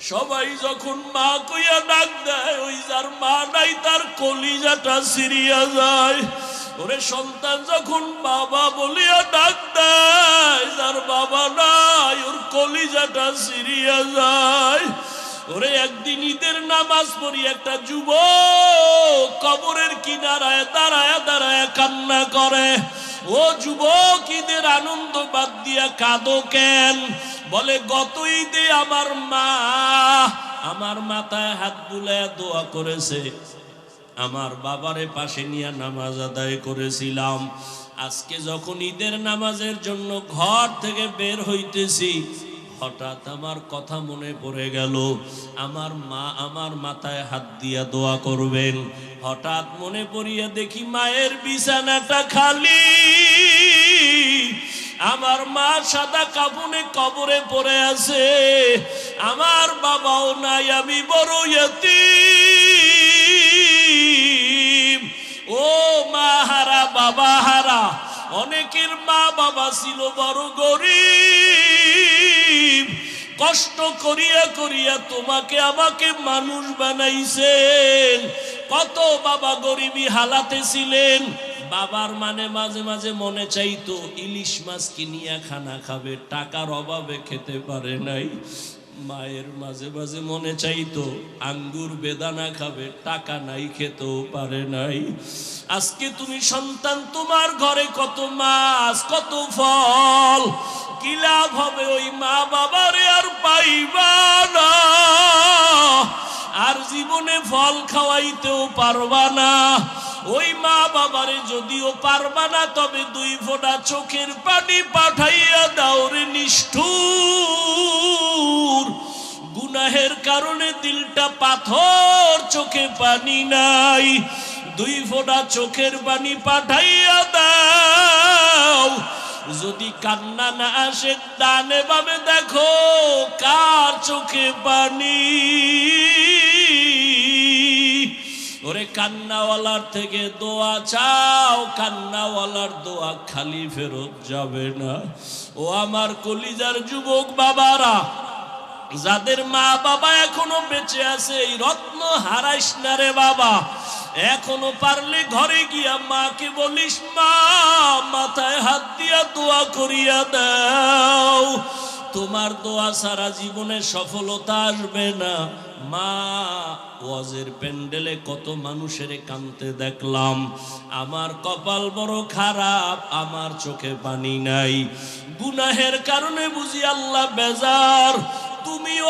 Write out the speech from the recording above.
সবাই যখন মা কইয়া ডাক দেয়, ওই যার মা নাই তার কলিজাটা ছিঁড়িয়া যায়। ওরে সন্তান যখন বাবা বলিয়া ডাক দেয়, যার বাবা নাই ওর কলিজাটা ছিঁড়িয়া যায়। ওরে একদিন ঈদের নামাজ পড়ি একটা যুবক কবরের কিনারায় দাঁড়ায় দাঁড়ায় কান্না করে। ও যুবক, ঈদের আনন্দ বাদ দিয়া কাঁদো কেন? বলে গত ঈদে আমার মা আমার মাথায় হাত বুলায় দোয়া করেছে, আমার বাবারে পাশে নিয়ে নামাজ আদায় করেছিলাম। আজকে যখন ঈদের নামাজের জন্য ঘর থেকে বের হইতেছি, হঠাৎ আমার কথা মনে পড়ে গেল, আমার মা আমার মাথায় হাত দিয়া দোয়া করবেন। হঠাৎ মনে পড়িয়া দেখি মায়ের বিছানাটা খালি, আমার মা সাদা কাফনে কবরে পড়ে আছে, আমার বাবাও নাই, আমি বড় ইতিম। ও মা হারা বাবা হারা। অনেকের মা বাবা ছিল বড় গরিব, কষ্ট করিয়া করিয়া তোমাকে আমাকে মানুষ বানাইছেন। কত বাবা গরিবী হালাতে ছিলেন। বাবার মানে মাঝে মাঝে মনে চাইতো ইলিশ মাছ কিনিয়া খানা খাবে, টাকার অভাবে খেতে পারে নাই। মায়ের মাঝে মাঝে মনে চাইতো আঙ্গুর বেদানা খাবে, টাকা নাই, খেতেও পারে নাই। আজকে তুমি সন্তান, তোমার ঘরে কত মাছ কত ফল, কি লাভ হবে? ওই মা বাবারে আর পাইবা না, আর জীবনে ফল খাওয়াইতেও পারবা না। ওই মা বাবারে যদিও পারবা না, তবে 2 ফোঁটা চোখের পানি পাঠাইয়া দাও রে নিষ্ঠুর। গুনাহের কারণে দিলটা পাথর, চোখে পানি নাই, 2 ফোঁটা চোখের পানি পাঠাইয়া দাও। যদি কান্না না আসে, ডানে বামে দেখো কার চোখে পানি। ওরে কান্নাওয়ালার থেকে দোয়া চাও, কান্নাওয়ালার দোয়া খালি ফেরত যাবে না। ও আমার কলিজার যুবক বাবারা, যাদের মা বাবা এখনো বেঁচে আছে, এই রত্ন হারাইস না রে বাবা। এখনো পারলে ঘরে গিয়া মাকে বলিস, মা মাথায় হাত দিয়া দোয়া করিয়া দাও। তোমার দোয়া সারা জীবনে সফলতা আসবে না। মা, ওয়াজের প্যান্ডেলে কত মানুষের কাঁদতে দেখলাম, আমার কপাল বড় খারাপ, আমার চোখে পানি নাই। গুনাহের কারণে বুঝি আল্লাহ বেজার। তুমিও